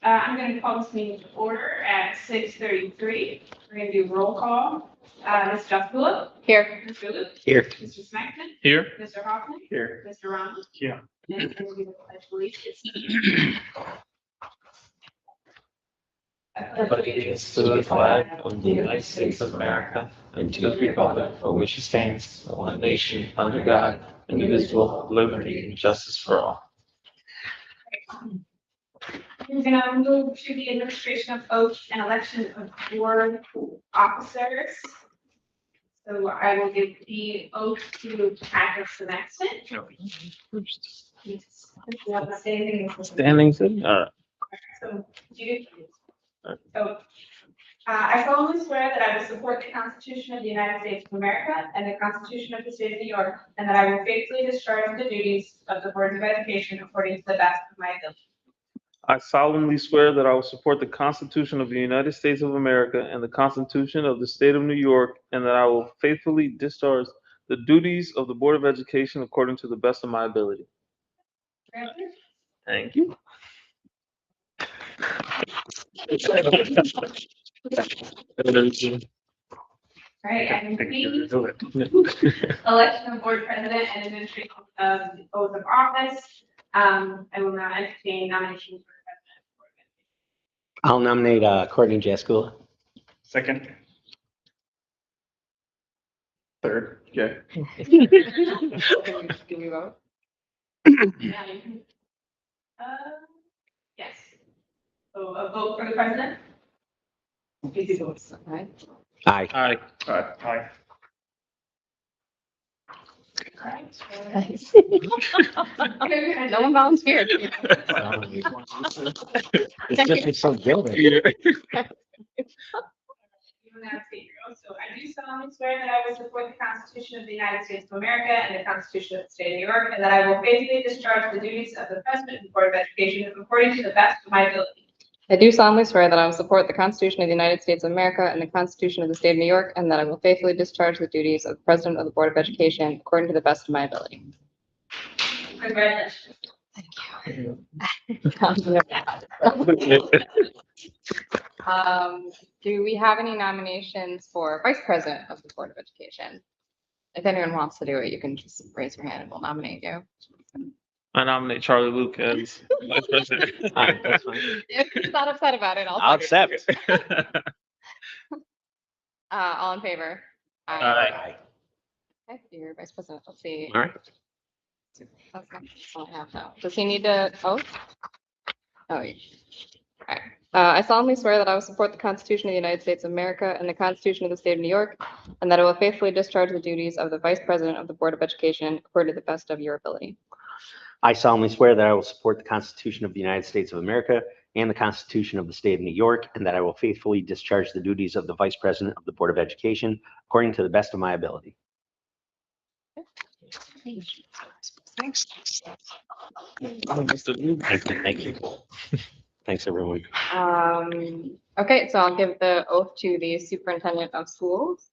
I'm going to call this meeting to order at 6:33. We're going to do roll call. Ms. Justin. Here. Ms. Lulu. Here. Mr. Smackman. Here. Mr. Hoffman. Here. Mr. Ronald. Here. And we'll do the pledge of allegiance. Allegiance to the flag of the United States of America and to the republic for which it stands, one nation, under God, indivisible, with liberty and justice for all. We're going to move to the administration of oath and election of board officers. So I will give the oath to Patrick Semaxton. Standing. All right. So, I solemnly swear that I will support the Constitution of the United States of America and the Constitution of the State of New York, and that I will faithfully discharge the duties of the Board of Education according to the best of my ability. I solemnly swear that I will support the Constitution of the United States of America and the Constitution of the State of New York, and that I will faithfully discharge the duties of the Board of Education according to the best of my ability. Thank you. All right, and the election of board president and administration of the oath of office. I will now entertain nominations for president of the Board of Education. I'll nominate Courtney Jaskula. Second. Third. Okay. Do we vote? Yes. So a vote for the president? Easy votes, right? Aye. Aye. Aye. Aye. No one volunteered. It's so good. So I do solemnly swear that I will support the Constitution of the United States of America and the Constitution of the State of New York, and that I will faithfully discharge the duties of the President of the Board of Education according to the best of my ability. I do solemnly swear that I will support the Constitution of the United States of America and the Constitution of the State of New York, and that I will faithfully discharge the duties of President of the Board of Education according to the best of my ability. Congratulations. Do we have any nominations for Vice President of the Board of Education? If anyone wants to do it, you can just raise your hand and we'll nominate you. I nominate Charlie Luke as vice president. Aye, that's fine. If you're not upset about it, I'll accept. All in favor? Aye. Okay, you're Vice President. Let's see. All right. That's all I have now. Does he need to oath? Oh, yeah. All right. I solemnly swear that I will support the Constitution of the United States of America and the Constitution of the State of New York, and that I will faithfully discharge the duties of the Vice President of the Board of Education according to the best of your ability. I solemnly swear that I will support the Constitution of the United States of America and the Constitution of the State of New York, and that I will faithfully discharge the duties of the Vice President of the Board of Education according to the best of my ability. Thanks. Thank you. Thanks, everyone. Okay, so I'll give the oath to the Superintendent of Schools.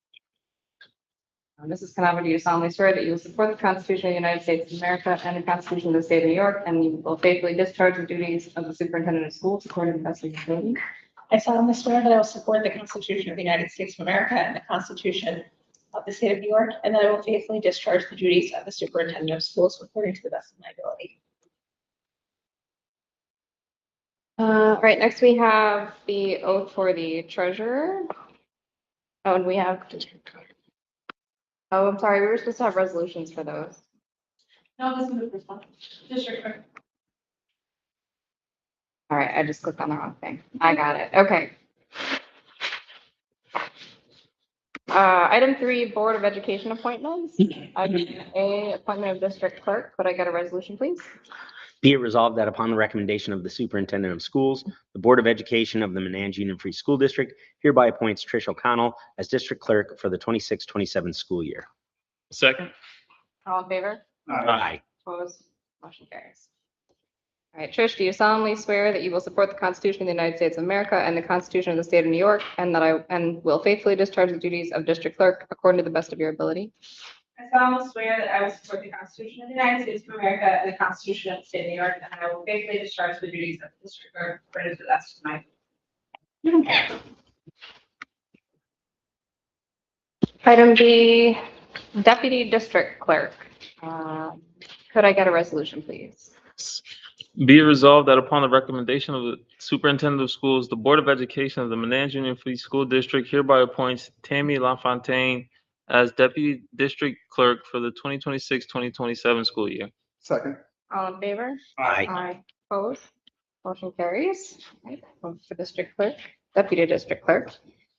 Mrs. Canava, do you solemnly swear that you will support the Constitution of the United States of America and the Constitution of the State of New York, and you will faithfully discharge the duties of the Superintendent of Schools according to the best of your ability? I solemnly swear that I will support the Constitution of the United States of America and the Constitution of the State of New York, and that I will faithfully discharge the duties of the Superintendent of Schools according to the best of my ability. All right, next we have the oath for the treasurer. Oh, and we have, oh, I'm sorry, we were supposed to have resolutions for those. No, this is the first one. District clerk. All right, I just clicked on the wrong thing. I got it. Okay. Item 3, Board of Education appointments. Item A, appointment of district clerk. Could I get a resolution, please? Be it resolved that upon the recommendation of the Superintendent of Schools, the Board of Education of the Menands Union Free School District hereby appoints Trish O'Connell as District Clerk for the 26-27 school year. Second. All in favor? Aye. Opposed? Motion carries. All right, Trish, do you solemnly swear that you will support the Constitution of the United States of America and the Constitution of the State of New York, and that I will faithfully discharge the duties of District Clerk according to the best of your ability? I solemnly swear that I will support the Constitution of the United States of America and the Constitution of the State of New York, and I will faithfully discharge the duties of the district clerk according to the best of my ability. Item B, Deputy District Clerk. Could I get a resolution, please? Be it resolved that upon the recommendation of the Superintendent of Schools, the Board of Education of the Manans Union Free School District hereby appoints Tammy LaFontaine as Deputy District Clerk for the 2026-2027 school year. Second. All in favor? Aye. Opposed? Motion carries. Right, vote for District Clerk, Deputy District Clerk.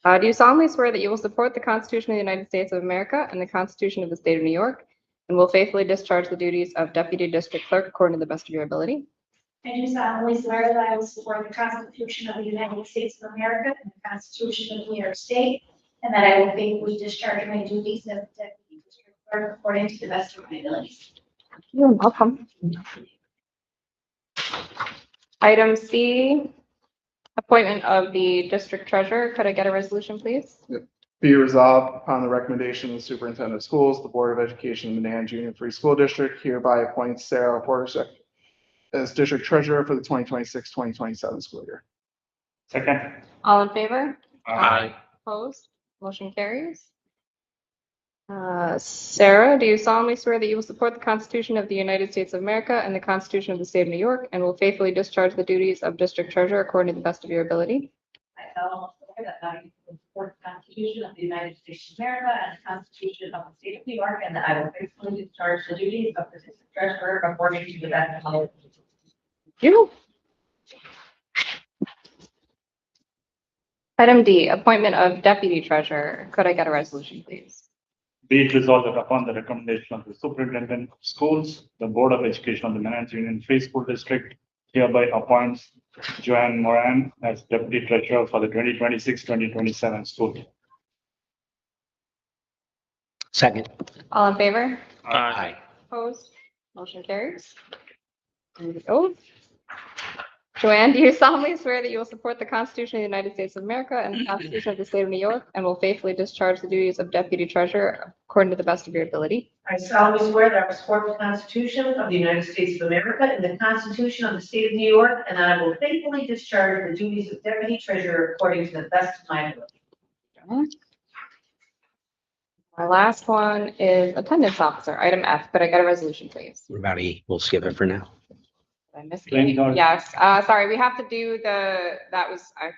Do you solemnly swear that you will support the Constitution of the United States of America and the Constitution of the State of New York, and will faithfully discharge the duties of Deputy District Clerk according to the best of your ability? I do solemnly swear that I will support the Constitution of the United States of America and the Constitution of New York State, and that I will faithfully discharge my duties as Deputy District Clerk according to the best of my abilities. You're welcome. Item C, appointment of the District Treasurer. Could I get a resolution, please? Be resolved upon the recommendation of the Superintendent of Schools, the Board of Education of the Manans Union Free School District hereby appoints Sarah Horacek as District Treasurer for the 2026-2027 school year. Second. All in favor? Aye. Opposed? Motion carries. Sarah, do you solemnly swear that you will support the Constitution of the United States of America and the Constitution of the State of New York, and will faithfully discharge the duties of District Treasurer according to the best of your ability? I solemnly swear that I will support the Constitution of the United States of America and the Constitution of the State of New York, and that I will faithfully discharge the duties of the district treasurer according to the best of my ability. You. Item D, appointment of Deputy Treasurer. Could I get a resolution, please? Be it resolved that upon the recommendation of the Superintendent of Schools, the Board of Education of the Manans Union Free School District hereby appoints Joanne Moran as Deputy Treasurer for the 2026-2027 school year. Second. All in favor? Aye. Opposed? Motion carries. There we go. Joanne, do you solemnly swear that you will support the Constitution of the United States of America and the Constitution of the State of New York, and will faithfully discharge the duties of Deputy Treasurer according to the best of your ability? I solemnly swear that I will support the Constitution of the United States of America and the Constitution of the State of New York, and that I will faithfully discharge the duties of Deputy Treasurer according to the best of my ability. My last one is Attendance Officer, item F. Could I get a resolution, please? What about E? We'll skip it for now. Did I miss it? Claims auditor. Yes, sorry, we have to do I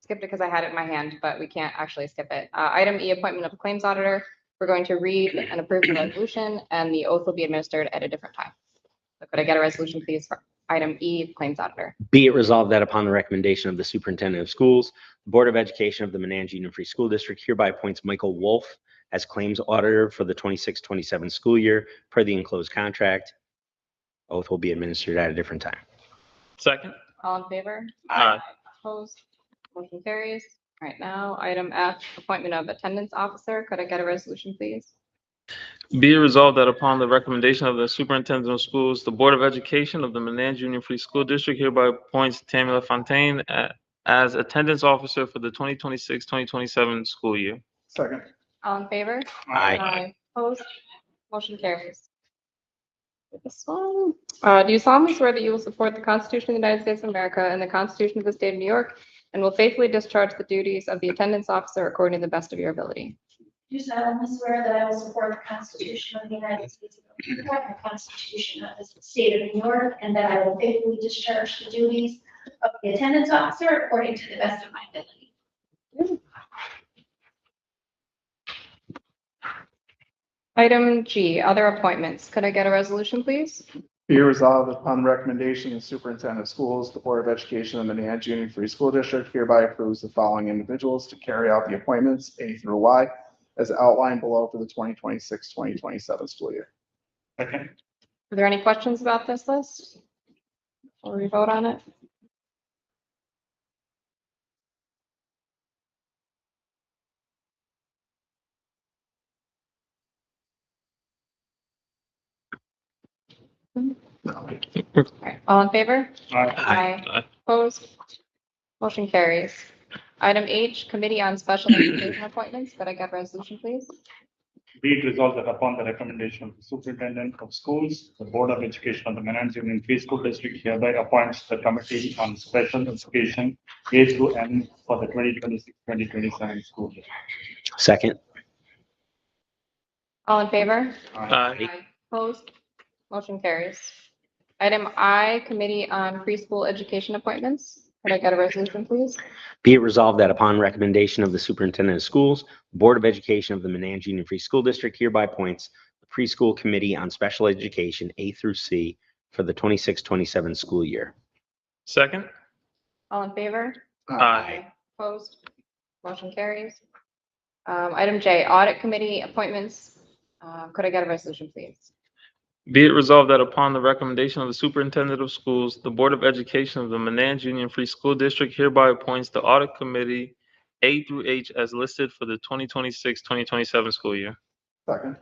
skipped it because I had it in my hand, but we can't actually skip it. Item E, appointment of a claims auditor. We're going to read and approve the resolution, and the oath will be administered at a different time. So could I get a resolution, please, for item E, claims auditor? Be it resolved that upon the recommendation of the Superintendent of Schools, the Board of Education of the Manans Union Free School District hereby appoints Michael Wolf as Claims Auditor for the 26-27 school year per the enclosed contract. Oath will be administered at a different time. Second. All in favor? Aye. Opposed? Motion carries. All right, now item F, appointment of attendance officer. Could I get a resolution, please? Be it resolved that upon the recommendation of the Superintendent of Schools, the Board of Education of the Manans Union Free School District hereby appoints Tammy LaFontaine as Attendance Officer for the 2026-2027 school year. Second. All in favor? Aye. Opposed? Motion carries. This one. Do you solemnly swear that you will support the Constitution of the United States of America and the Constitution of the State of New York, and will faithfully discharge the duties of the attendance officer according to the best of your ability? I do solemnly swear that I will support the Constitution of the United States of America and the Constitution of the State of New York, and that I will faithfully discharge the duties of the attendance officer according to the best of my ability. Item G, other appointments. Could I get a resolution, please? Be resolved upon the recommendation of the Superintendent of Schools, the Board of Education of the Manans Union Free School District hereby approves the following individuals to carry out the appointments A through Y as outlined below for the 2026-2027 school year. Second. Are there any questions about this list? Before we vote on it? All right, all in favor? Aye. Aye. Opposed? Motion carries. Item H, Committee on Special Education Appointments. Could I get a resolution, please? Be it resolved that upon the recommendation of the superintendent of schools, the Board of Education of the Manans Union Free School District hereby appoints the Committee on Special Education A through N for the 2026-2027 school year. Second. All in favor? Aye. Opposed? Motion carries. Item I, Committee on Preschool Education Appointments. Could I get a resolution, please? Be it resolved that upon recommendation of the superintendent of schools, the Board of Education of the Manans Union Free School District hereby appoints the Preschool Committee on Special Education A through C for the 26-27 school year. Second. All in favor? Aye. Opposed? Motion carries. Item J, Audit Committee Appointments. Could I get a resolution, please? Be it resolved that upon the recommendation of the superintendent of schools, the Board of Education of the Manans Union Free School District hereby appoints the Audit Committee A through H as listed for the 2026-2027 school year. Second.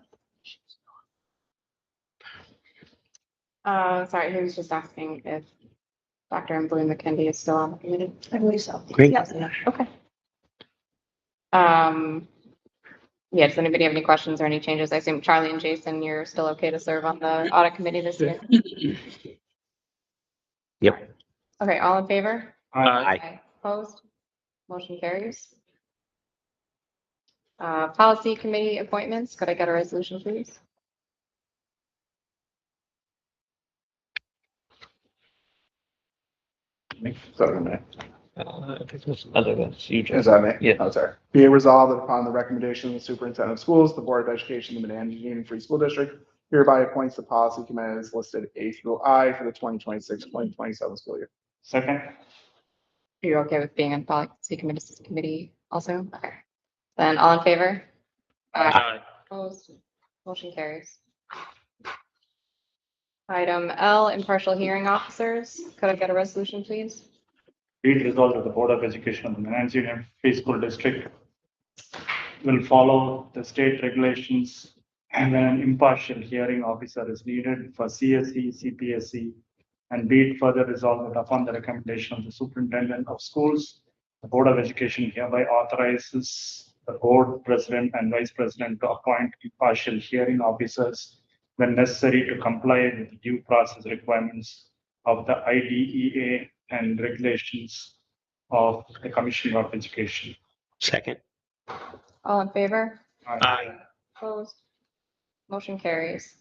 Sorry, he was just asking if Dr. Emily McKendy is still on the committee. I believe so. Great. Yes. Okay. Yeah, does anybody have any questions or any changes? I assume Charlie and Jason, you're still okay to serve on the audit committee this year? Yep. Okay, all in favor? Aye. Opposed? Motion carries. Policy committee appointments. Could I get a resolution, please? Second. I think there's other ones. You Is that me? Yeah. Oh, sorry. Be it resolved that upon the recommendation of the superintendent of schools, the Board of Education of the Manans Union Free School District hereby appoints the policy committee as listed A through I for the 2026-2027 school year. Second. Are you okay with being on policy committee also? Okay. Then all in favor? Aye. Opposed? Motion carries. Item L, impartial hearing officers. Could I get a resolution, please? Be it resolved that the Board of Education of the Manans Union Free School District will follow the state regulations and when an impartial hearing officer is needed for CSE, CPSE, and be it further resolved that upon the recommendation of the superintendent of schools, the Board of Education hereby authorizes the board president and vice president to appoint impartial hearing officers when necessary to comply with the due process requirements of the IDEA and regulations of the Commissioner of Education. Second. All in favor? Aye. Opposed? Motion carries.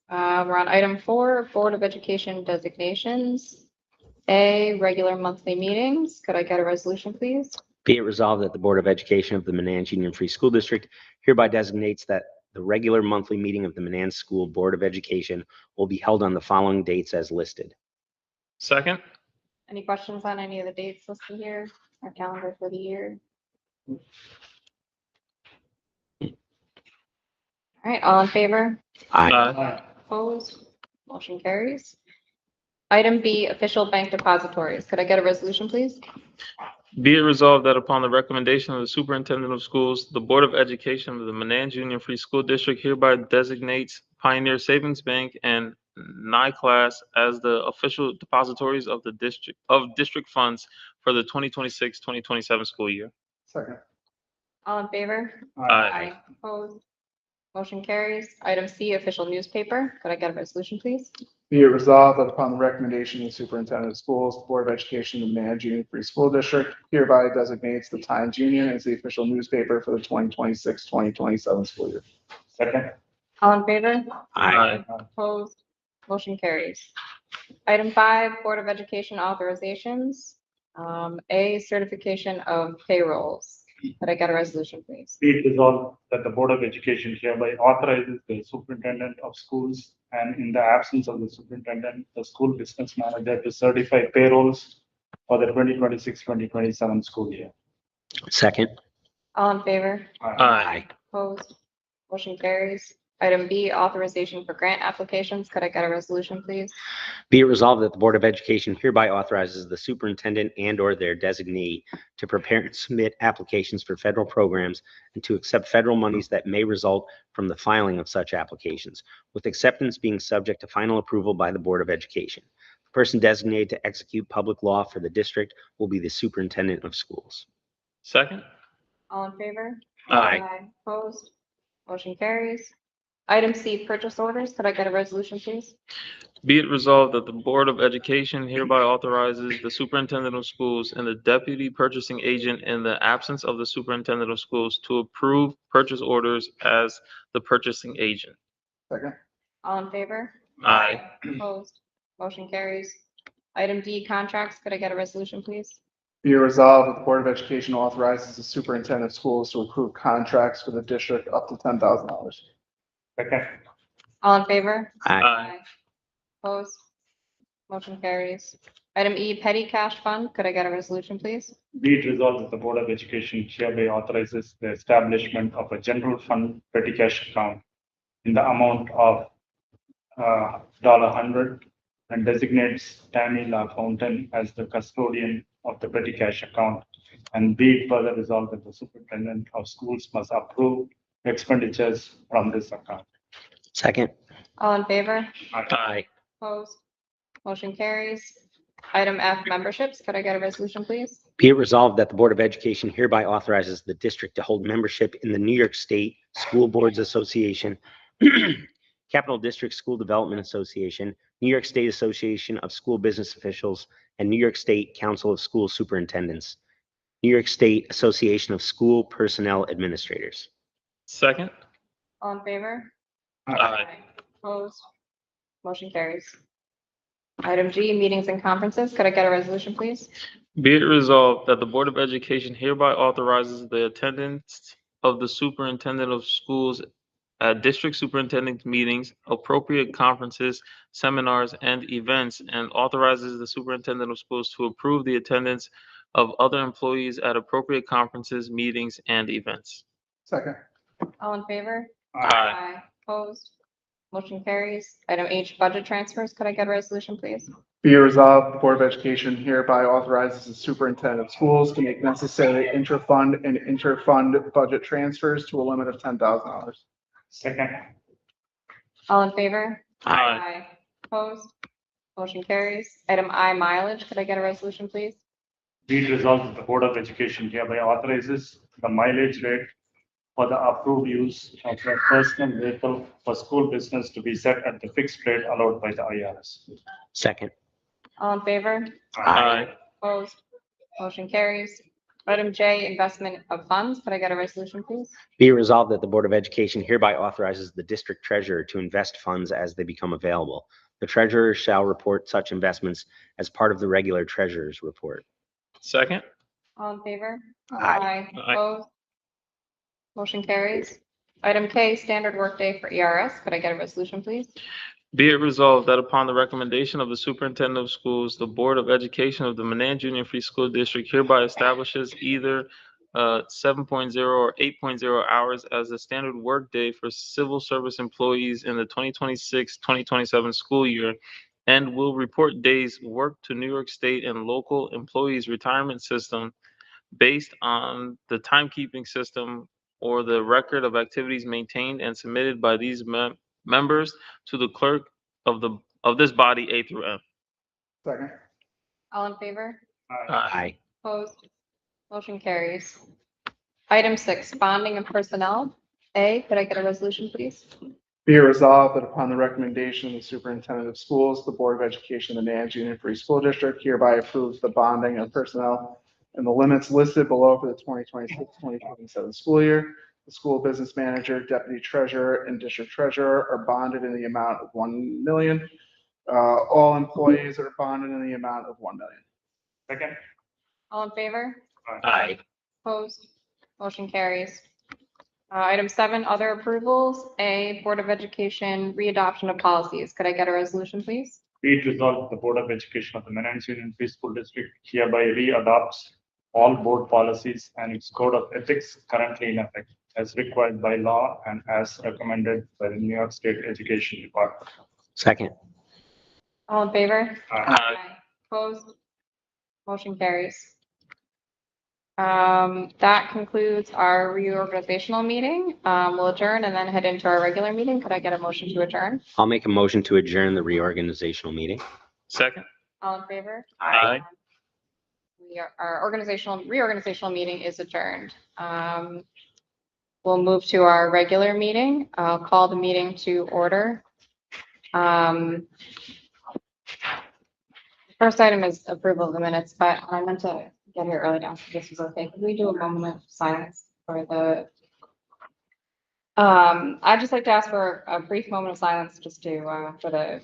We're on item 4, Board of Education designations. A, regular monthly meetings. Could I get a resolution, please? Be it resolved that the Board of Education of the Manans Union Free School District hereby designates that the regular monthly meeting of the Manans School Board of Education will be held on the following dates as listed. Second. Any questions on any of the dates listed here? Our calendar for the year? All right, all in favor? Aye. Opposed? Motion carries. Item B, official bank depositories. Could I get a resolution, please? Be it resolved that upon the recommendation of the superintendent of schools, the Board of Education of the Manans Union Free School District hereby designates Pioneer Savings Bank and NICLAS as the official depositories of the district funds for the 2026-2027 school year. Second. All in favor? Aye. Opposed? Motion carries. Item C, official newspaper. Could I get a resolution, please? Be it resolved that upon the recommendation of the superintendent of schools, the Board of Education of the Manans Union Free School District hereby designates the Times Union as the official newspaper for the 2026-2027 school year. Second. All in favor? Aye. Opposed? Motion carries. Item 5, Board of Education authorizations. A, certification of payrolls. Could I get a resolution, please? Be it resolved that the Board of Education hereby authorizes the superintendent of schools and in the absence of the superintendent, the school business manager to certify payrolls for the 2026-2027 school year. Second. All in favor? Aye. Opposed? Motion carries. Item B, authorization for grant applications. Could I get a resolution, please? Be it resolved that the Board of Education hereby authorizes the superintendent and/or their designee to prepare and submit applications for federal programs and to accept federal monies that may result from the filing of such applications, with acceptance being subject to final approval by the Board of Education. The person designated to execute public law for the district will be the superintendent of schools. Second. All in favor? Aye. Opposed? Motion carries. Item C, purchase orders. Could I get a resolution, please? Be it resolved that the Board of Education hereby authorizes the superintendent of schools and the deputy purchasing agent in the absence of the superintendent of schools to approve purchase orders as the purchasing agent. Second. All in favor? Aye. Opposed? Motion carries. Item D, contracts. Could I get a resolution, please? Be it resolved that the Board of Education authorizes the superintendent of schools to approve contracts for the district up to $10,000. Second. All in favor? Aye. Opposed? Motion carries. Item E, petty cash fund. Could I get a resolution, please? Be it resolved that the Board of Education hereby authorizes the establishment of a general fund petty cash account in the amount of $100 and designates Tammy La Fountain as the custodian of the petty cash account. And be it further resolved that the superintendent of schools must approve expenditures from this account. Second. All in favor? Aye. Opposed? Motion carries. Item F, memberships. Could I get a resolution, please? Be it resolved that the Board of Education hereby authorizes the district to hold membership in the New York State School Boards Association, Capital District School Development Association, New York State Association of School Business Officials, and New York State Council of School Superintendents, New York State Association of School Personnel Administrators. Second. All in favor? Aye. Opposed? Motion carries. Item G, meetings and conferences. Could I get a resolution, please? Be it resolved that the Board of Education hereby authorizes the attendance of the superintendent of schools at district superintendent meetings, appropriate conferences, seminars, and events, and authorizes the superintendent of schools to approve the attendance of other employees at appropriate conferences, meetings, and events. Second. All in favor? Aye. Opposed? Motion carries. Item H, budget transfers. Could I get a resolution, please? Be it resolved, the Board of Education hereby authorizes the superintendent of schools to make necessary intra-fund and inter-fund budget transfers to a limit of $10,000. Second. All in favor? Aye. Opposed? Motion carries. Item I, mileage. Could I get a resolution, please? Be it resolved that the Board of Education hereby authorizes the mileage rate for the approved use of a personal vehicle for school business to be set at the fixed rate allowed by the IRS. Second. All in favor? Aye. Opposed? Motion carries. Item J, investment of funds. Could I get a resolution, please? Be it resolved that the Board of Education hereby authorizes the district treasurer to invest funds as they become available. The treasurer shall report such investments as part of the regular treasurer's report. Second. All in favor? Aye. Aye. Opposed? Motion carries. Item K, standard workday for ERS. Could I get a resolution, please? Be it resolved that upon the recommendation of the superintendent of schools, the Board of Education of the Manans Union Free School District hereby establishes either 7.0 or 8.0 hours as a standard workday for civil service employees in the 2026-2027 school year, and will report days worked to New York State and local employees' retirement system based on the timekeeping system or the record of activities maintained and submitted by these members to the clerk of this body, A through M. Second. All in favor? Aye. Opposed? Motion carries. Item 6, bonding of personnel. A, could I get a resolution, please? Be it resolved that upon the recommendation of the superintendent of schools, the Board of Education of the Manans Union Free School District hereby approves the bonding of personnel in the limits listed below for the 2026-2027 school year. The school business manager, deputy treasurer, and district treasurer are bonded in the amount of $1 million. All employees are bonded in the amount of $1 million. Second. All in favor? Aye. Opposed? Motion carries. Item 7, other approvals. A, Board of Education readoption of policies. Could I get a resolution, please? Be it resolved, the Board of Education of the Manans Union Free School District hereby readopts all board policies and its code of ethics currently in effect as required by law and as recommended by the New York State Education Department. Second. All in favor? Aye. Opposed? Motion carries. That concludes our reorganizational meeting. We'll adjourn and then head into our regular meeting. Could I get a motion to adjourn? I'll make a motion to adjourn the reorganizational meeting. Second. All in favor? Aye. Our reorganizational meeting is adjourned. we'll move to our regular meeting. I'll call the meeting to order. First item is approval of the minutes, but I meant to get here early now, so this is okay. Could we do a moment of silence for the I'd just like to ask for a brief moment of silence just to, for the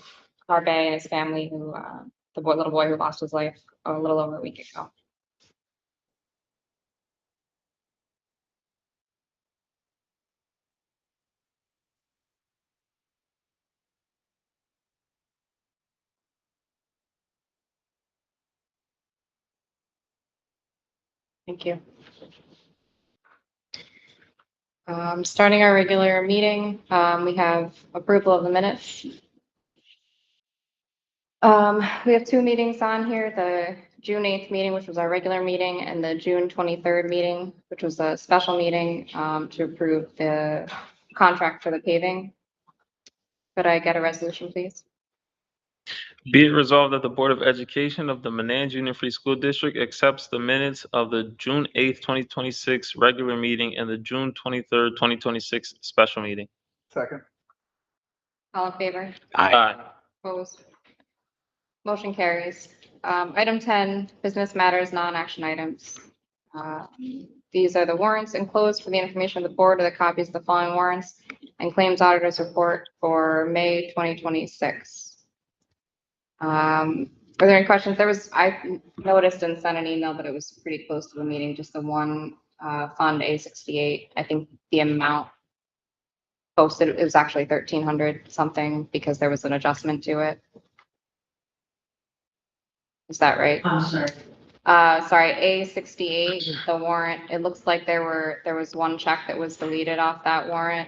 Carbe and his family who, little boy who lost his life a little over a week ago. Thank you. Starting our regular meeting, we have approval of the minutes. We have two meetings on here, the June 8th meeting, which was our regular meeting, and the June 23rd meeting, which was a special meeting to approve the contract for the paving. Could I get a resolution, please? Be it resolved that the Board of Education of the Manans Union Free School District accepts the minutes of the June 8th, 2026 regular meeting and the June 23rd, 2026 special meeting. Second. All in favor? Aye. Opposed? Motion carries. Item 10, business matters, non-action items. These are the warrants enclosed for the information of the board, or the copies of the following warrants and claims auditor's report for May 2026. Are there any questions? I noticed and sent an email, but it was pretty close to the meeting, just the one fund A68. I think the amount posted, it was actually 1,300 something because there was an adjustment to it. Is that right? I'm sorry. Sorry, A68, the warrant, it looks like there was one check that was deleted off that warrant.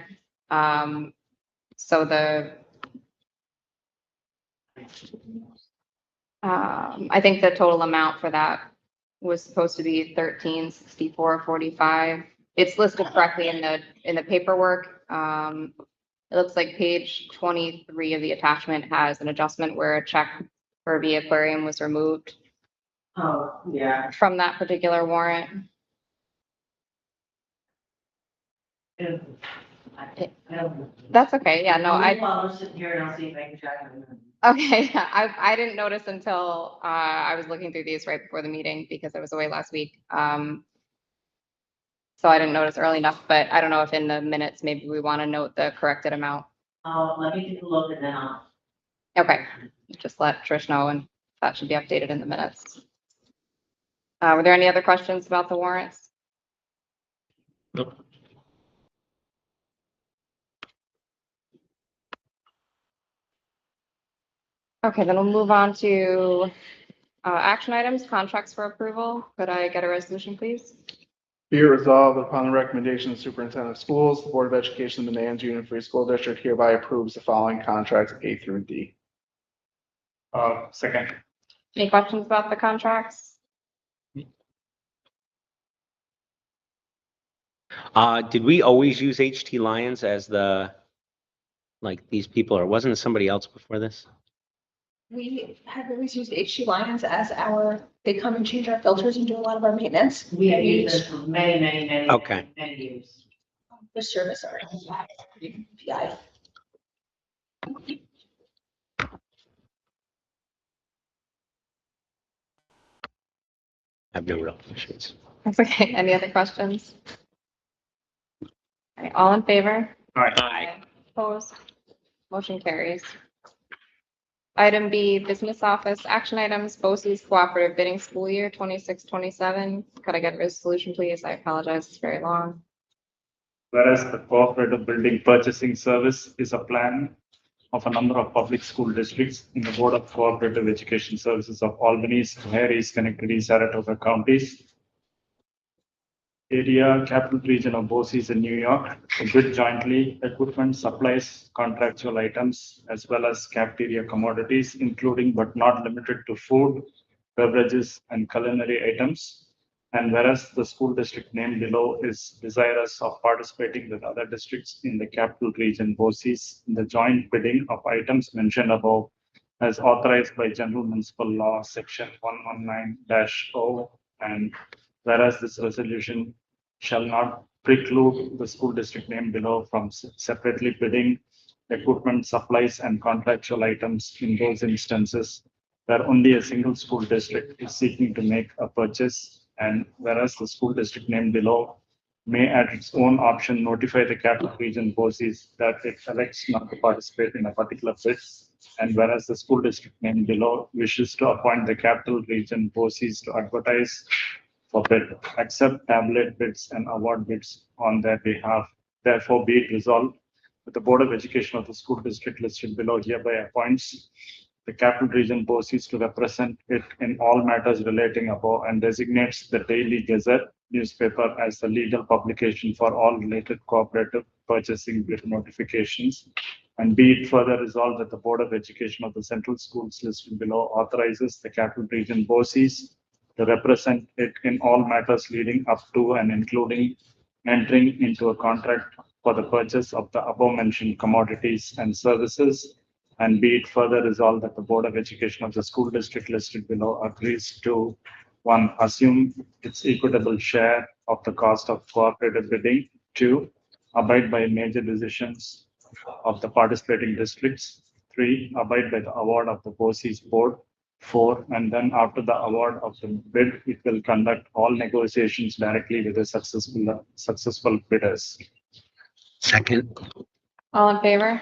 So I think the total amount for that was supposed to be 1364.45. It's listed correctly in the paperwork. It looks like page 23 of the attachment has an adjustment where a check for the aquarium was removed Oh, yeah. from that particular warrant. That's okay. Yeah, no, While we're sitting here, and I'll see if I can track them. okay. I didn't notice until I was looking through these right before the meeting because I was away last week. So I didn't notice early enough, but I don't know if in the minutes, maybe we want to note the corrected amount. Let me take a look and then I'll. Okay, just let Trish know and that should be updated in the minutes. Were there any other questions about the warrants? Nope. Okay, then we'll move on to action items, contracts for approval. Could I get a resolution, please? Be it resolved that upon the recommendation of the superintendent of schools, the Board of Education of the Manans Union Free School District hereby approves the following contracts A through D. Second. Any questions about the contracts? Did we always use HT Lions as these people, or wasn't it somebody else before this? We have always used HG Lions as they come and change our filters and do a lot of our maintenance. We have used this for many Okay. years. The service are PI. I have no real questions. That's okay. Any other questions? Okay, all in favor? Aye. Opposed? Motion carries. Item B, business office action items, BOCES cooperative bidding school year 26-27. Could I get a resolution, please? I apologize, it's very long. Whereas the cooperative building purchasing service is a plan of a number of public school districts in the Board of Cooperative Education Services of Albany, Harris, Schenectady, Saratoga counties. Area capital region of BOCES in New York to bid jointly equipment, supplies, contractual items, as well as cafeteria commodities, including but not limited to food, beverages, and culinary items. And whereas the school district named below is desirous of participating with other districts in the capital region BOCES in the joint bidding of items mentioned above as authorized by General Municipal Law, Section 119-0, and whereas this resolution shall not preclude the school district name below from separately bidding equipment, supplies, and contractual items in those instances where only a single school district is seeking to make a purchase, and whereas the school district name below may at its own option notify the capital region BOCES that it elects not to participate in a particular bid, and whereas the school district name below wishes to appoint the capital region BOCES to advertise for bid, accept tabulate bids and award bids on their behalf. Therefore, be it resolved that the Board of Education of the school district listed below hereby appoints the capital region BOCES to represent it in all matters relating above and designates the Daily Gazette newspaper as the legal publication for all related cooperative purchasing bid notifications. And be it further resolved that the Board of Education of the central schools listed below authorizes the capital region BOCES to represent it in all matters leading up to and including entering into a contract for the purchase of the above mentioned commodities and services. And be it further resolved that the Board of Education of the school district listed below agrees to, one, assume its equitable share of the cost of cooperative bidding, two, abide by major decisions of the participating districts, three, abide by the award of the BOCES board, four, and then after the award of the bid, it will conduct all negotiations directly with the successful bidders. Second. All in favor?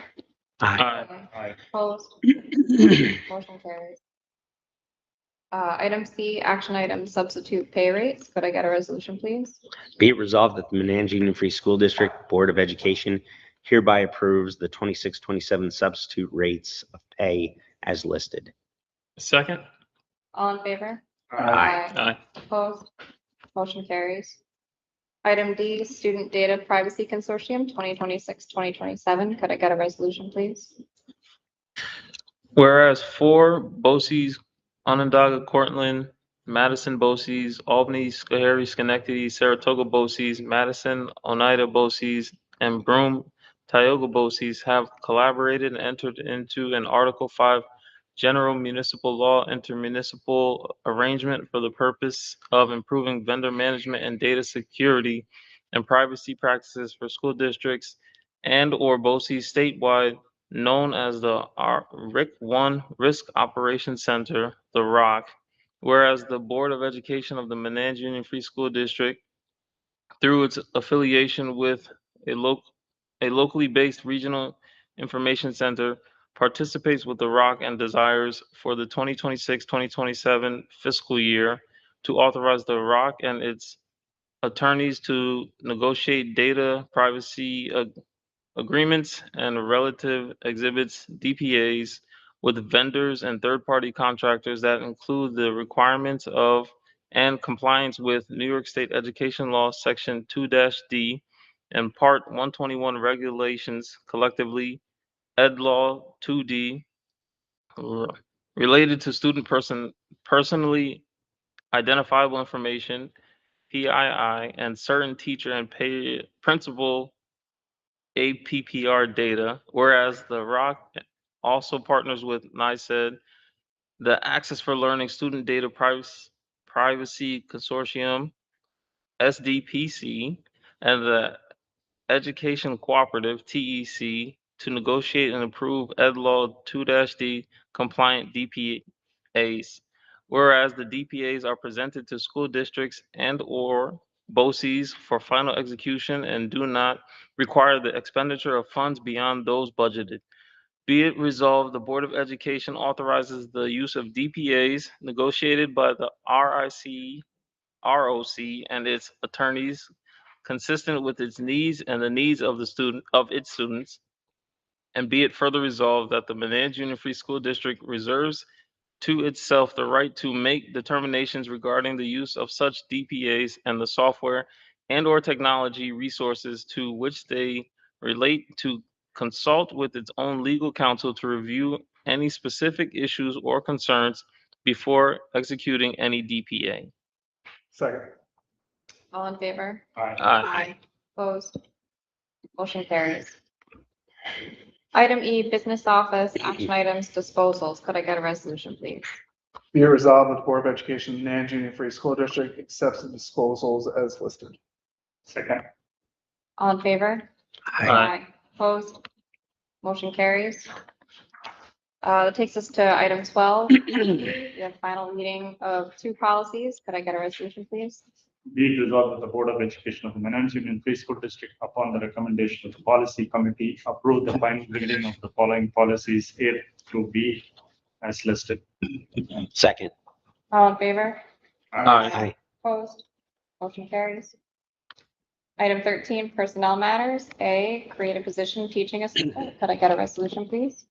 Aye. Aye. Opposed? Motion carries. Item C, action item, substitute pay rates. Could I get a resolution, please? Be it resolved that the Manans Union Free School District Board of Education hereby approves the 26-27 substitute rates of pay as listed. Second. All in favor? Aye. Aye. Opposed? Motion carries. Item D, Student Data Privacy Consortium, 2026-2027. Could I get a resolution, please? Whereas four BOCES, Onondaga, Cortland, Madison BOCES, Albany, Schoharie, Schenectady, Saratoga BOCES, Madison, Oneida BOCES, and Broome, Tioga BOCES have collaborated and entered into an Article 5 General Municipal Law intermunicipal arrangement for the purpose of improving vendor management and data security and privacy practices for school districts and/or BOCES statewide, known as the RIC-1 Risk Operations Center, the ROC, whereas the Board of Education of the Manans Union Free School District, through its affiliation with a locally based regional information center, participates with the ROC and desires for the 2026-2027 fiscal year to authorize the ROC and its attorneys to negotiate data privacy agreements and relative exhibits, DPAs, with vendors and third-party contractors that include the requirements of and compliance with New York State Education Law, Section 2-D and Part 121 regulations, collectively Ed Law 2D, related to student personally identifiable information, PII, and certain teacher and principal APPR data, whereas the ROC also partners with NICED, the Access for Learning Student Data Privacy Consortium, SDPC, and the Education Cooperative, TEC, to negotiate and approve EdLaw 2-D compliant DPAs, whereas the DPAs are presented to school districts and/or BOCES for final execution and do not require the expenditure of funds beyond those budgeted. Be it resolved, the Board of Education authorizes the use of DPAs negotiated by the ROC and its attorneys, consistent with its needs and the needs of its students. And be it further resolved that the Manans Union Free School District reserves to itself the right to make determinations regarding the use of such DPAs and the software and/or technology resources to which they relate, to consult with its own legal counsel to review any specific issues or concerns before executing any DPA. Second. All in favor? Aye. Opposed? Motion carries. Item E, Business Office, action items, disposals. Could I get a resolution, please? Be it resolved that the Board of Education of the Manans Union Free School District accepts the disposals as listed. Second. All in favor? Aye. Opposed? Motion carries. That takes us to item 12, the final reading of 2 policies. Could I get a resolution, please? Be it resolved that the Board of Education of the Manans Union Free School District, upon the recommendation of the Policy Committee, approve the final reading of the following policies A through B as listed. Second. All in favor? Aye. Opposed? Motion carries. Item 13, personnel matters. A, create a position teaching assistant. Could I get a resolution, please?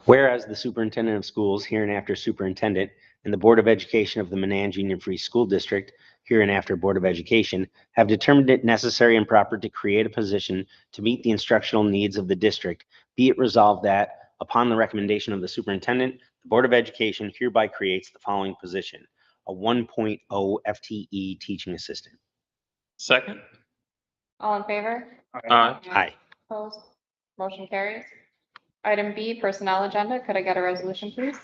Whereas the superintendent of schools, hereinafter superintendent, and the Board of Education of the Manans Union Free School District, hereinafter Board of Education, have determined it necessary and proper to create a position to meet the instructional needs of the district, be it resolved that, upon the recommendation of the superintendent, the Board of Education hereby creates the following position: a 1.0 FTE teaching assistant. Second. All in favor? Aye. Aye. Opposed? Motion carries. Item B, personnel agenda. Could I get a resolution, please?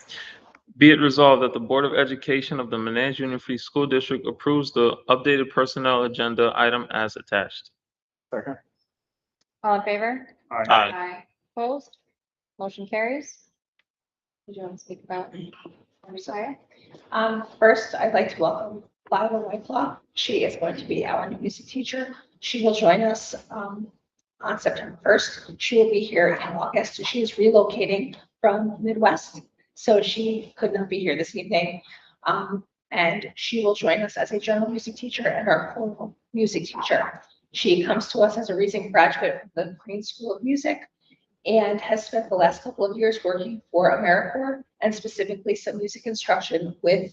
Be it resolved that the Board of Education of the Manans Union Free School District approves the updated personnel agenda item as attached. Second. All in favor? Aye. Opposed? Motion carries. Did you want to speak about Messiah? First, I'd like to welcome Lila Whitelaw. She is going to be our new music teacher. She will join us on September 1st. She will be here in August. She is relocating from Midwest, so she could not be here this evening. And she will join us as a general music teacher and our choral music teacher. She comes to us as a recent graduate from the Crane School of Music and has spent the last couple of years working for AmeriCorps and specifically some music instruction with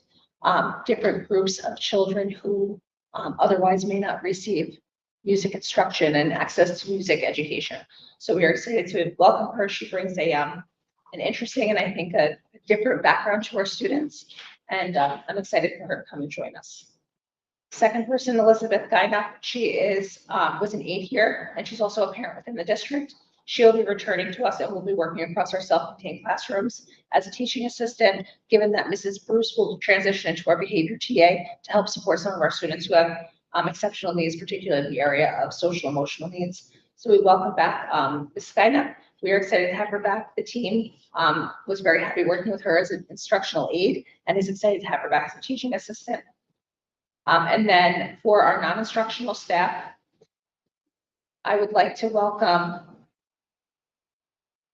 different groups of children who otherwise may not receive music instruction and access to music education. So we are excited to welcome her. She brings an interesting and I think a different background to our students. And I'm excited for her to come and join us. Second person, Elizabeth Guina. She was an aide here and she's also a parent within the district. She'll be returning to us and we'll be working across our self-contained classrooms as a teaching assistant, given that Mrs. Bruce will transition into our behavior TA to help support some of our students who have exceptional needs, particularly in the area of social emotional needs. So we welcome back Ms. Guina. We are excited to have her back. The team was very happy working with her as an instructional aide and is excited to have her back as a teaching assistant. And then for our non-instructional staff, I would like to welcome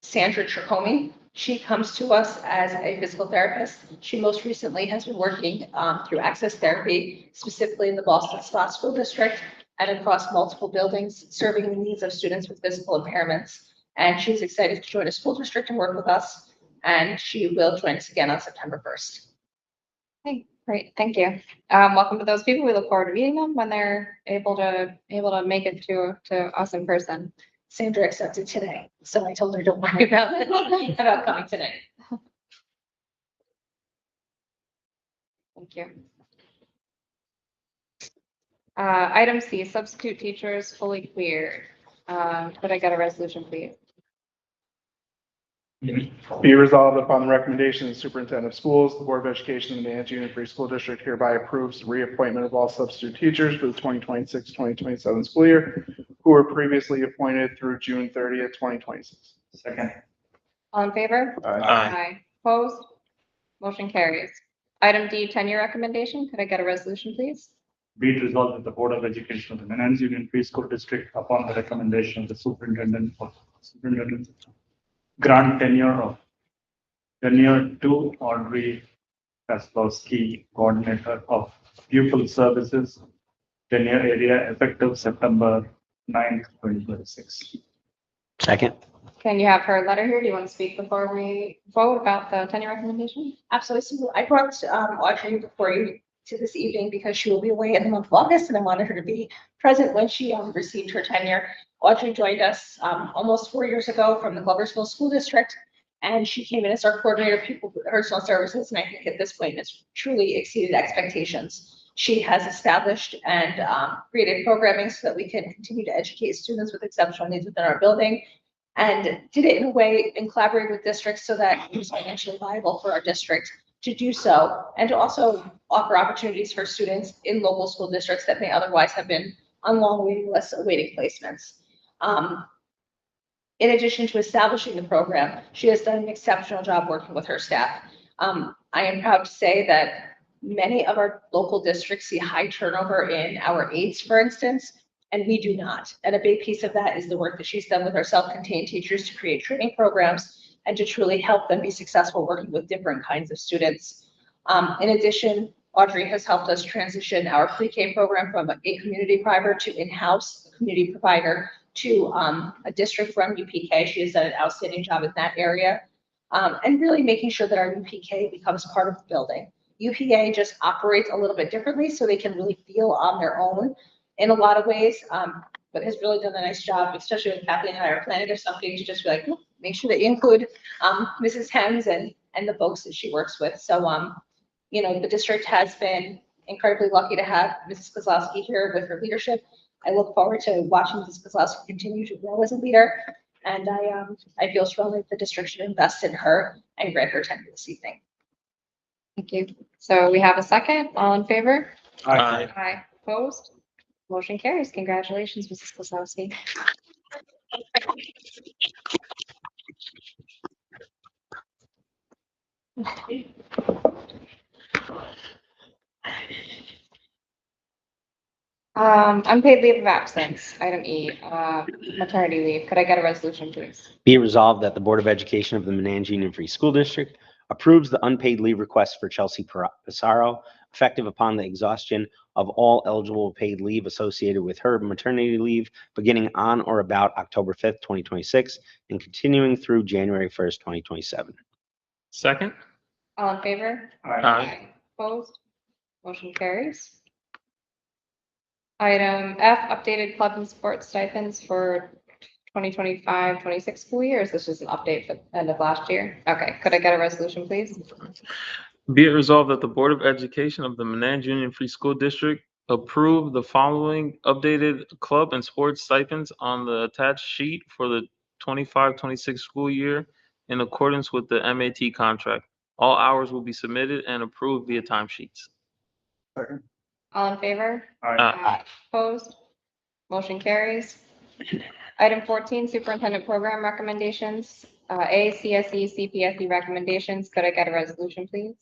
Sandra Tricomi. She comes to us as a physical therapist. She most recently has been working through Access Therapy, specifically in the Boston Spa School District and across multiple buildings, serving the needs of students with physical impairments. And she's excited to join a school district and work with us. And she will join us again on September 1st. Hey, great, thank you. Welcome to those people. We look forward to meeting them when they're able to make it to us in person. Sandra accepted today, so I told her don't worry about it, about coming today. Thank you. Item C, substitute teachers fully cleared. Could I get a resolution, please? Be resolved upon the recommendation of the superintendent of schools, the Board of Education of the Manans Union Free School District hereby approves the reappointment of all substitute teachers for the 2026-2027 school year who were previously appointed through June 30th, 2026. Second. All in favor? Aye. Opposed? Motion carries. Item D, tenure recommendation. Could I get a resolution, please? Be it resolved that the Board of Education of the Manans Union Free School District, upon the recommendation of the superintendent grant tenure to Audrey Kaslowski, coordinator of pupil services, tenure area effective September 9th, 2026. Second. Can you have her letter here? Do you want to speak before we vote about the tenure recommendation? Absolutely. So I brought Audrey before you to this evening because she will be away in the month of August and I wanted her to be present when she received her tenure. Audrey joined us almost 4 years ago from the Gloversville School District, and she came in as our coordinator of pupil personal services, and I think at this point has truly exceeded expectations. She has established and created programming so that we can continue to educate students with exceptional needs within our building, and did it in a way and collaborate with districts so that it was financially viable for our district to do so, and to also offer opportunities for students in local school districts that may otherwise have been on long waiting lists awaiting placements. In addition to establishing the program, she has done an exceptional job working with her staff. I am proud to say that many of our local districts see high turnover in our aides, for instance, and we do not. And a big piece of that is the work that she's done with our self-contained teachers to create training programs and to truly help them be successful working with different kinds of students. In addition, Audrey has helped us transition our pre-K program from a community provider to in-house community provider to a district-run UPK. She has done an outstanding job in that area. And really making sure that our UPK becomes part of the building. UPA just operates a little bit differently, so they can really feel on their own in a lot of ways, but has really done a nice job, especially with Kathleen and I are planning or something, to just be like, make sure that you include Mrs. Hems and the folks that she works with. So, you know, the district has been incredibly lucky to have Mrs. Kozlowski here with her leadership. I look forward to watching Mrs. Kozlowski continue to grow as a leader. And I feel strongly that the district should invest in her and grant her tenure this evening. Thank you. So we have a second. All in favor? Aye. Aye. Opposed? Motion carries. Congratulations, Mrs. Kozlowski. Unpaid leave of absence, item E, maternity leave. Could I get a resolution, please? Be it resolved that the Board of Education of the Manans Union Free School District approves the unpaid leave request for Chelsea Pissarro, effective upon the exhaustion of all eligible paid leave associated with her maternity leave, beginning on or about October 5th, 2026, and continuing through January 1st, 2027. Second. All in favor? Aye. Opposed? Motion carries. Item F, updated club and sports stipends for 2025-26 school year. Is this just an update for the end of last year? Okay, could I get a resolution, please? Be it resolved that the Board of Education of the Manans Union Free School District approve the following updated club and sports stipends on the attached sheet for the 25-26 school year in accordance with the MAT contract. All hours will be submitted and approved via timesheets. Second. All in favor? Aye. Opposed? Motion carries. Item 14, superintendent program recommendations. A, CSE, CPSE recommendations. Could I get a resolution, please?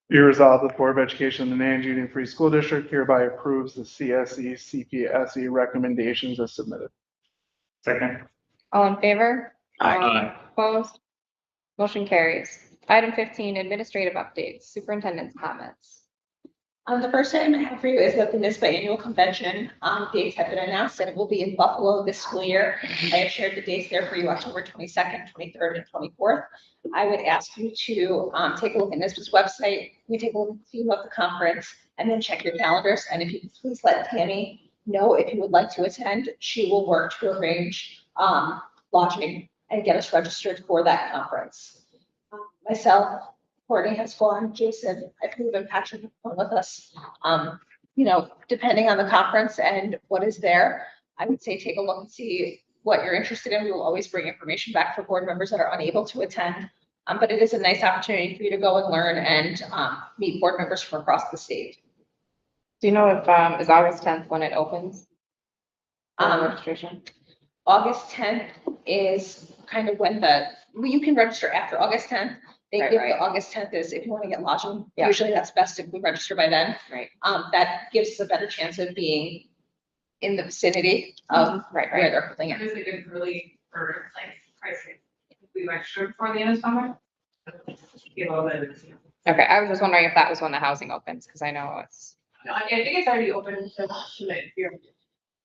Be resolved that the Board of Education of the Manans Union Free School District hereby approves the CSE, CPSE recommendations as submitted. Second. All in favor? Aye. Opposed? Motion carries. Item 15, administrative updates, superintendent's comments. The first item I have for you is that the NISBA annual convention dates have been announced, and it will be in Buffalo this school year. I have shared the dates there for you, October 22nd, 23rd, and 24th. I would ask you to take a look at NISBA's website. We take a look at the theme of the conference, and then check your calendars. And if you could please let Tammy know if you would like to attend. She will work to arrange lodging and get us registered for that conference. Myself, Courtney has gone, Jason, I believe, and Patrick have gone with us. You know, depending on the conference and what is there, I would say take a look and see what you're interested in. We will always bring information back for board members that are unable to attend. But it is a nice opportunity for you to go and learn and meet board members from across the state. Do you know if is August 10th when it opens? Registration. August 10th is kind of when you can register after August 10th. They Right, give right. the August 10th is if you want to get lodging. Yeah. Usually that's best if we register by then. Right. That gives us a better chance of being in the vicinity of Right, where right. they're putting it. Is it good really for like pricing? If we registered before the end of summer? Be a little bit. Okay, I was just wondering if that was when the housing opens, because I know it's, No, I think it's already open to submit if you're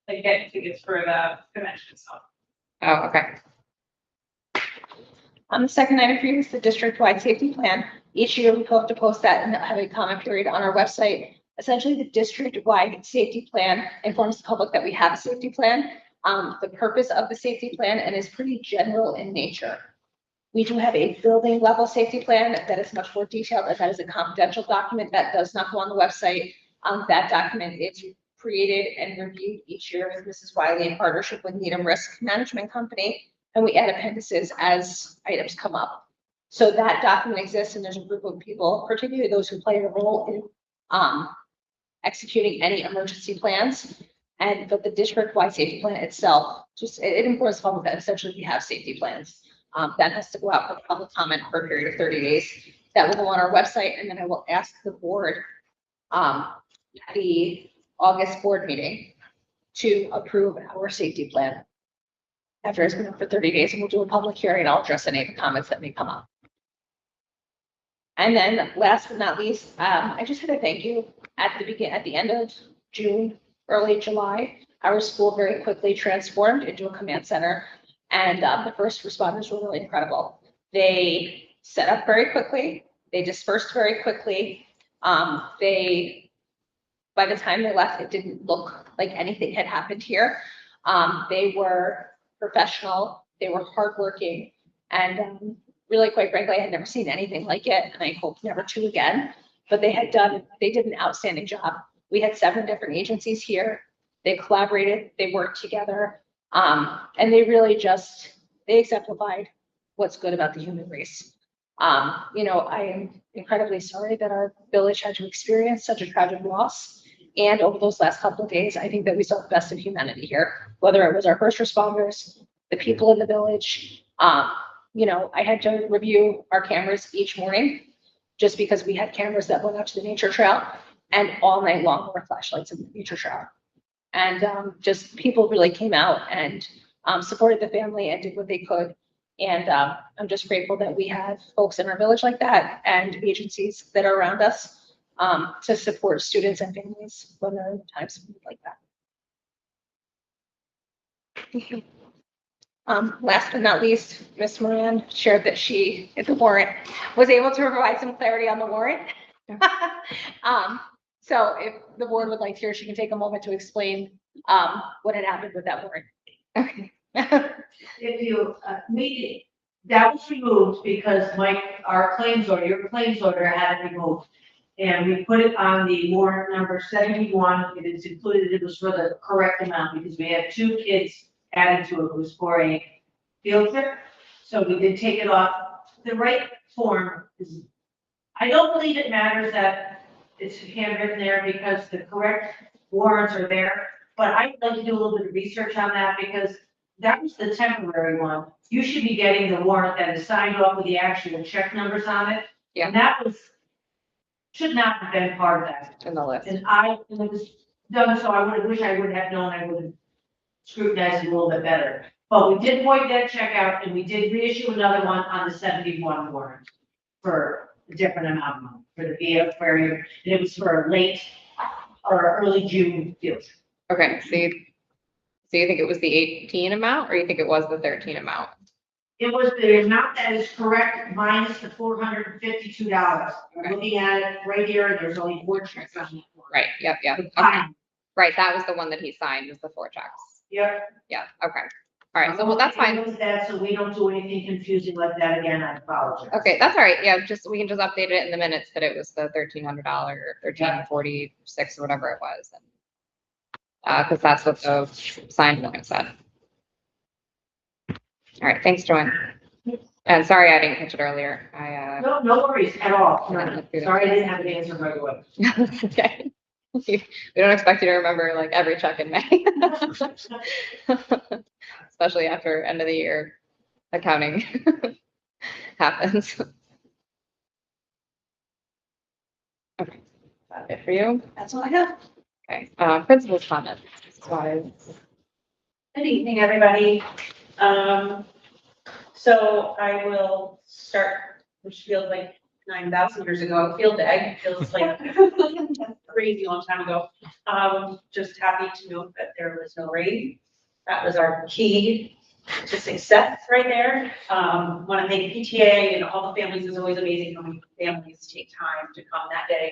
like getting tickets for the convention stuff. oh, okay. The second item for you is the district-wide safety plan. Each year we hope to post that and have a comment period on our website. Essentially, the district-wide safety plan informs the public that we have a safety plan, the purpose of the safety plan, and is pretty general in nature. We do have a building level safety plan that is much more detailed, and that is a confidential document that does not go on the website. That document is created and reviewed each year with Mrs. Wiley in partnership with Needham Risk Management Company, and we add appendices as items come up. So that document exists, and there's a group of people, particularly those who play a role in executing any emergency plans. But the district-wide safety plan itself, just, it informs the public that essentially we have safety plans. That has to go out for public comment for a period of 30 days. That will go on our website, and then I will ask the board, at the August board meeting to approve our safety plan. After it's been up for 30 days, and we'll do a public hearing, and I'll address any of the comments that may come up. And then last but not least, I just had a thank you at the end of June, early July. Our school very quickly transformed into a command center, and the first responders were really incredible. They set up very quickly. They dispersed very quickly. By the time they left, it didn't look like anything had happened here. They were professional, they were hardworking, and really, quite frankly, I had never seen anything like it, and I hope never to again. But they did an outstanding job. We had 7 different agencies here. They collaborated, they worked together, and they really they exemplified what's good about the human race. I am incredibly sorry that our village had to experience such a tragic loss. And over those last couple of days, I think that we saw the best of humanity here, whether it was our first responders, the people in the village. I had to review our cameras each morning just because we had cameras that went out to the nature trail, and all night long there were flashlights in the nature trail. And just people really came out and supported the family and did what they could. And I'm just grateful that we have folks in our village like that and agencies that are around us to support students and families when there are times like that. Last but not least, Ms. Moran shared that she, at the warrant, was able to provide some clarity on the warrant. So if the board would like to hear, she can take a moment to explain what had happened with that warrant. Okay. If you, that was removed because your claims order had it removed. And we put it on the warrant number 71. It is included, it was for the correct amount because we had 2 kids added to it. It was for a field trip. So we did take it off. The right form is, I don't believe it matters that it's handwritten there because the correct warrants are there. But I'd like to do a little bit of research on that because that was the temporary one. You should be getting the warrant that is signed off with the actual check numbers on it. Yeah. And that should not have been part of that. In the list. And it was done, so I wish I would have known, I would have scrutinized it a little bit better. But we did point that check out and we did reissue another one on the 71 warrant for a different amount of money for the VA aquarium. And it was for a late or early June field trip. Okay, so you think it was the 18 amount, or you think it was the 13 amount? It was the amount that is correct minus the $452. I'm looking at it right here, and there's only 4 checks on it. Right, yep. The Okay. time. Right, that was the one that he signed, was the 4 checks. Yep. Yeah, okay. All right, so well, that's fine. With that, so we don't do anything confusing like that again, I apologize. Okay, that's all right. Yeah, we can just update it in the minutes that it was the $1,300 or $1,346 or whatever it was. Because that's what the signed warrant said. All right, thanks, Joanne. And sorry I didn't catch it earlier. No worries at all. No. Sorry, I didn't have an answer right away. Okay. We don't expect you to remember like every check in May. Especially after end of the year accounting happens. Okay, is that it for you? That's all I have. Okay, principal's comments. Good evening, everybody. So I will start, which feels like 9,000 years ago. Field Day feels like a crazy long time ago. Just happy to note that there was no rain. That was our key to success right there. Want to thank PTA and all the families. It's always amazing how many families take time to come that day,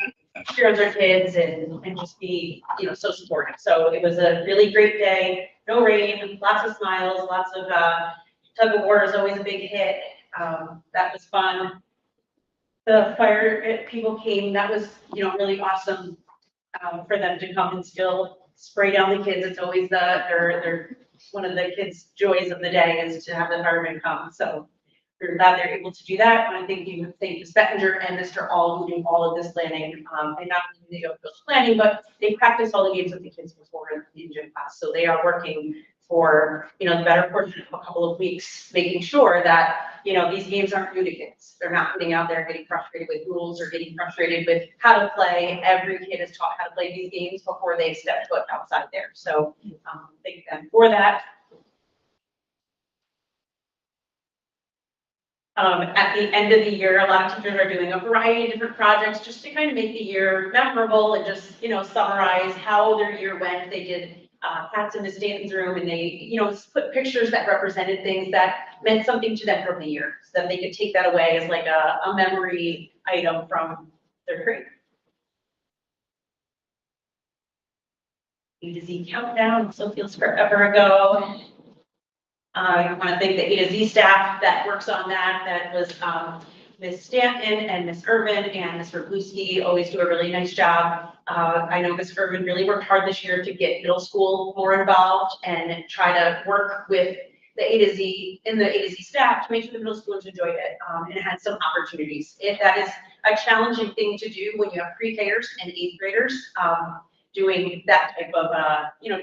cheer on their kids, and just be, so supportive. So it was a really great day. No rain, lots of smiles, lots of tug of war is always a big hit. That was fun. The fire people came. That was, really awesome for them to come and still spray down the kids. It's always they're one of the kids' joys of the day is to have the firemen come. So we're glad they're able to do that. And I think you would thank Ms. Bettinger and Mr. All who do all of this planning. They not only do the planning, but they practice all the games with the kids before in gym class. So they are working for, the better portion of a couple of weeks, making sure that, these games aren't new to kids. They're not getting out there getting frustrated with rules or getting frustrated with how to play. Every kid is taught how to play these games before they step foot outside there. So thank them for that. At the end of the year, a lot of teachers are doing a variety of different projects just to kind of make the year memorable and just, summarize how their year went. They did Pat's in Miss Stanton's room, and they, put pictures that represented things that meant something to them from the year, so that they could take that away as like a memory item from their grade. A to Z countdown, so feels forever ago. I want to thank the A to Z staff that works on that. That was Ms. Stanton and Ms. Irvin and Mr. Bluski always do a really nice job. I know Ms. Irvin really worked hard this year to get middle school more involved and try to work with the A to Z and the A to Z staff to make sure the middle schoolers enjoyed it and it had some opportunities. That is a challenging thing to do when you have pre-Kers and 8th graders. Doing that type of,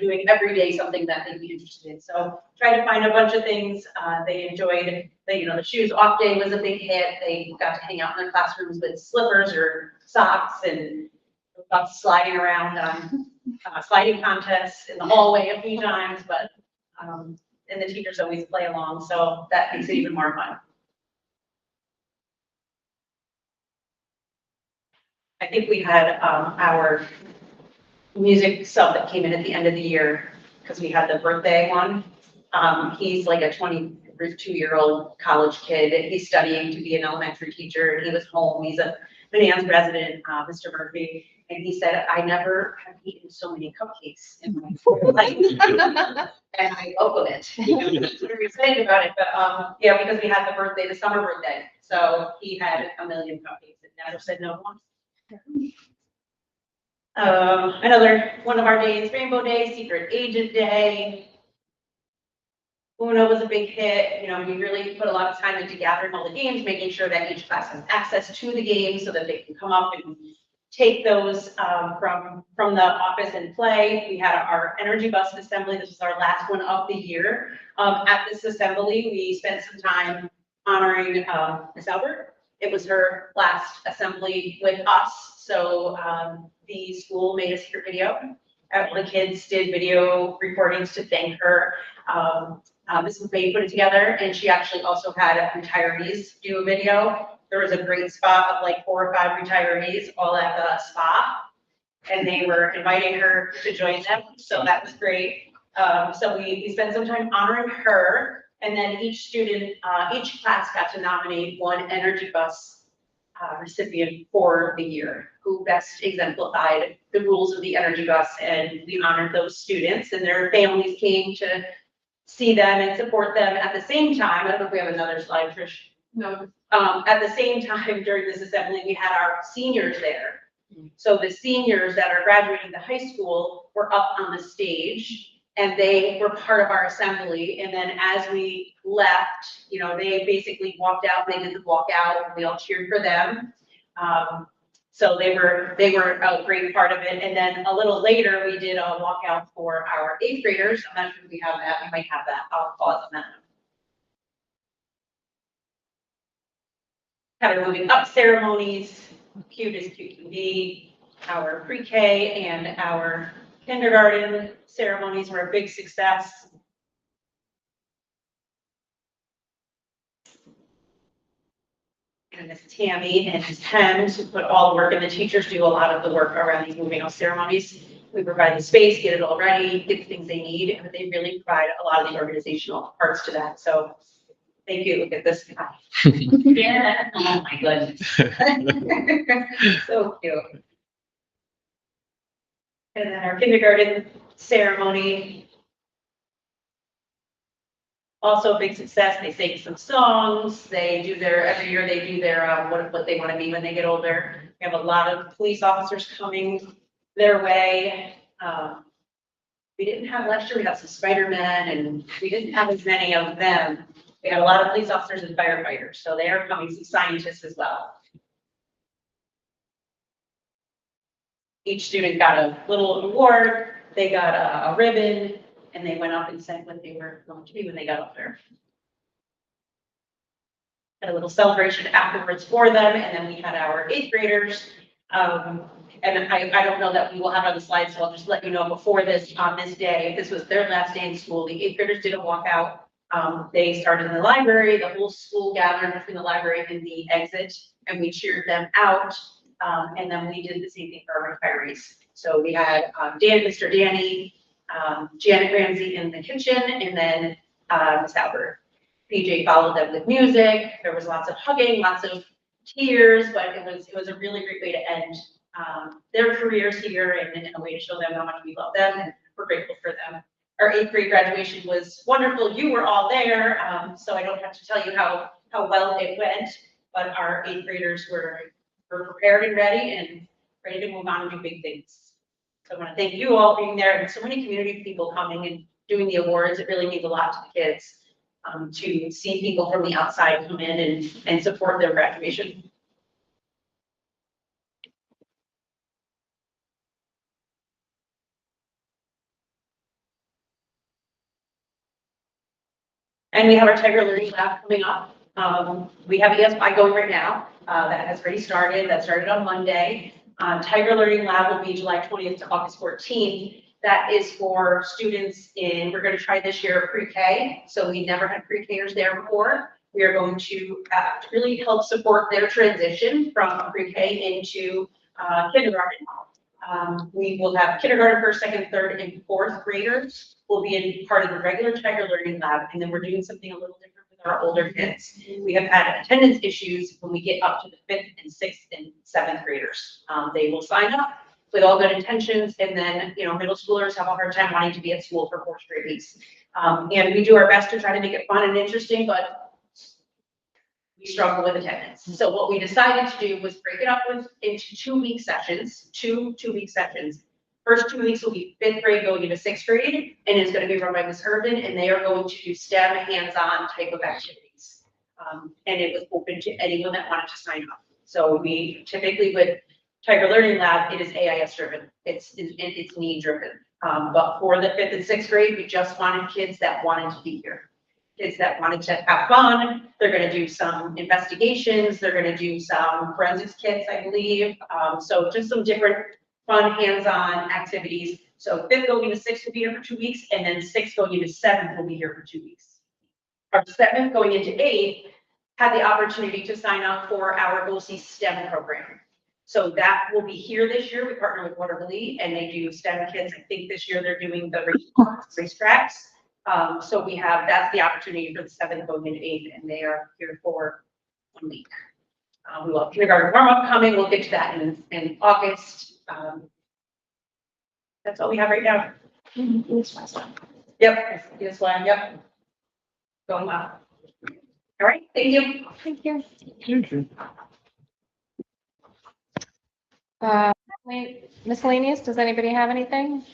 doing every day something that they'd be interested in. So try to find a bunch of things they enjoyed. The shoes off day was a big hit. They got to hang out in their classrooms with slippers or socks and lots of sliding around on sliding contests in the hallway a few times, but and the teachers always play along, so that makes it even more fun. I think we had our music sub that came in at the end of the year because we had the birthday one. He's like a 22-year-old college kid. He's studying to be an elementary teacher. He was home. He's a Bonanza resident, Mr. Murphy, and he said, "I never have eaten so many cupcakes in my whole life," and I welcome it. He's very excited about it, but yeah, because we had the summer birthday, so he had a million cupcakes and never said no once. Another one of our days, Rainbow Day, Secret Agent Day. Uno was a big hit. We really put a lot of time into gathering all the games, making sure that each class has access to the games so that they can come up and take those from the office and play. We had our energy bus assembly. This was our last one of the year. At this assembly, we spent some time honoring Miss Albert. It was her last assembly with us. So the school made a secret video. The kids did video recordings to thank her. Mrs. May put it together, and she actually also had retirees do a video. There was a great spot of like 4 or 5 retirees all at the spa, and they were inviting her to join them. So that was great. So we spent some time honoring her, and then each student, each class got to nominate one Energy Bus recipient for the year who best exemplified the rules of the Energy Bus, and we honored those students, and their families came to see them and support them. At the same time, I don't know if we have another slide, Trish. No. At the same time, during this assembly, we had our seniors there. So the seniors that are graduating the high school were up on the stage, and they were part of our assembly. And then as we left, they basically walked out, they did the walkout, and we all cheered for them. So they were a great part of it. And then a little later, we did a walkout for our 8th graders. I'm not sure if we have that. We might have that. I'll pause on that. Had our moving up ceremonies, cute as cute can be. Our pre-K and our kindergarten ceremonies were a big success. And Miss Tammy and Miss Hems who put all the work, and the teachers do a lot of the work around these moving out ceremonies. We provide the space, get it all ready, get the things they need, but they really provide a lot of the organizational parts to that. So thank you. Look at this guy. Yeah. Oh my goodness. So cute. And then our kindergarten ceremony. Also a big success. They sing some songs. They do every year they do their what they want to be when they get older. We have a lot of police officers coming their way. We didn't have last year, we had some Spider-Man, and we didn't have as many of them We had a lot of police officers and firefighters, so they are coming, some scientists as well. Each student got a little award, they got a ribbon, and they went up and said what they were going to be when they got up there. Had a little celebration afterwards for them, and then we had our 8th graders. And I don't know that we will have it on the slide, so I'll just let you know before this, on this day, this was their last day in school. The 8th graders didn't walk out. They started in the library, the whole school gathered between the library and the exit, and we cheered them out. And then we did the same thing for our retirees. So we had Mr. Danny, Janet Ramsey in the kitchen, and then Miss Albert. PJ followed them with music. There was lots of hugging, lots of tears, but it was a really great way to end their careers here and a way to show them how much we love them and we're grateful for them. Our 8th grade graduation was wonderful. You were all there, so I don't have to tell you how well it went, but our 8th graders were prepared and ready to move on and do big things. So I want to thank you all for being there and so many community people coming and doing the awards. It really means a lot to the kids to see people from the outside come in and support their graduation. And we have our Tiger Learning Lab coming up. We have ESI going right now. That has already started. That started on Monday. Tiger Learning Lab will be July 20th to August 14th. That is for students in, we're going to try this year pre-K. So we never had pre-Kers there before. We are going to really help support their transition from pre-K into kindergarten. We will have kindergarten, 1st, 2nd, 3rd, and 4th graders will be in part of the regular Tiger Learning Lab, and then we're doing something a little different with our older kids. We have had attendance issues when we get up to the 5th and 6th and 7th graders. They will sign up with all good intentions, and then, you know, middle schoolers have a hard time wanting to be at school for 4 straight weeks. And we do our best to try to make it fun and interesting, but we struggle with attendance. So what we decided to do was break it up into 2-week sessions, two-week sessions. First 2 weeks will be 5th grade going into 6th grade, and it's going to be run by Ms. Urban, and they are going to do STEM hands-on type of activities. And it was open to anyone that wanted to sign up. So we typically with Tiger Learning Lab, it is AIS driven. It's need driven. But for the 5th and 6th grade, we just wanted kids that wanted to be here. Kids that wanted to have fun. They're going to do some investigations. They're going to do some forensics kits, I believe. So just some different fun hands-on activities. So 5th going into 6th will be here for 2 weeks, and then 6th going into 7th will be here for 2 weeks. Our 7th going into 8th had the opportunity to sign up for our Go See STEM program. So that will be here this year. We partner with Waterloo, and they do STEM kits. I think this year they're doing the racetracks. So we have, that's the opportunity for the 7th going into 8th, and they are here for 1 week. We will have kindergarten warm-up coming. We'll get to that in August. That's all we have right now. Yep, yes, yep. Going well. All right, thank you. Thank you. Miscellaneous, does anybody have anything?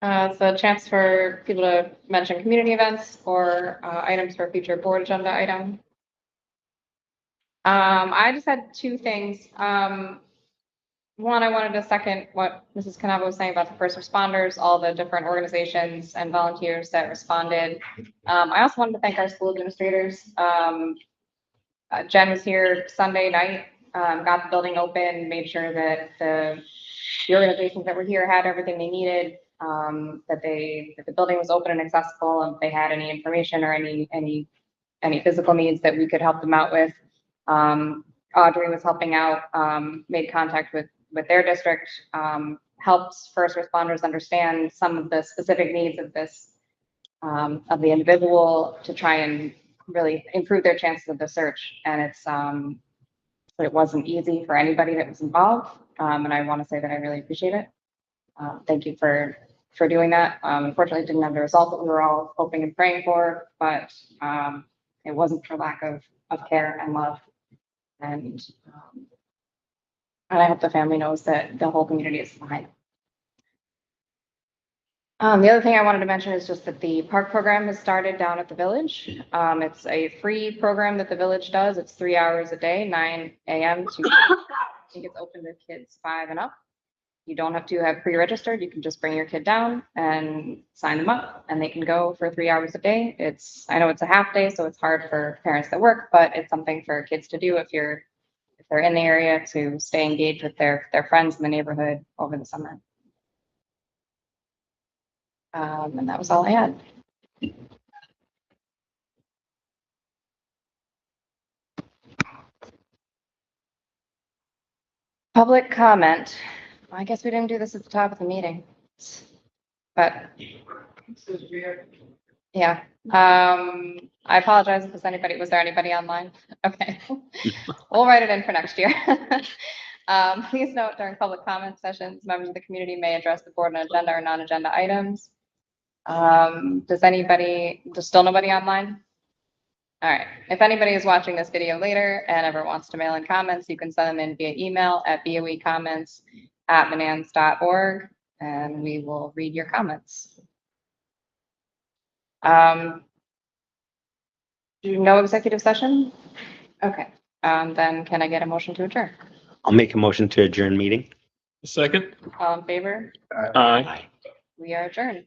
It's a chance for people to mention community events or items for future board agenda item. I just had 2 things. One, I wanted to second what Mrs. Canava was saying about the first responders, all the different organizations and volunteers that responded. I also wanted to thank our school administrators. Jen was here Sunday night, got the building open, made sure that the organizations that were here had everything they needed, that the building was open and accessible, and if they had any information or any physical needs that we could help them out with. Audrey was helping out, made contact with their district, helps first responders understand some of the specific needs of this, of the individual to try and really improve their chances of the search. And it wasn't easy for anybody that was involved. And I want to say that I really appreciate it. Thank you for doing that. Unfortunately, it didn't have the result that we were all hoping and praying for, but it wasn't for lack of care and love. And I hope the family knows that the whole community is behind. The other thing I wanted to mention is just that the park program has started down at the village. It's a free program that the village does. It's 3 hours a day, 9 a.m. to, I think it's open to kids 5 and up. You don't have to have pre-registered. You can just bring your kid down and sign them up and they can go for 3 hours a day. I know it's a half day, so it's hard for parents that work, but it's something for kids to do if they're in the area to stay engaged with their friends in the neighborhood over the summer. And that was all I had. Public comment. I guess we didn't do this at the top of the meeting. But yeah, I apologize if was there anybody online? Okay, we'll write it in for next year. Please note during public comment sessions, members of the community may address the board on agenda or non-agenda items. There's still nobody online? All right, if anybody is watching this video later and ever wants to mail in comments, you can send them in via email at boecomments@manans.org and we will read your comments. No executive session? Okay, then can I get a motion to adjourn? I'll make a motion to adjourn meeting. Second? All in favor? Aye. We are adjourned.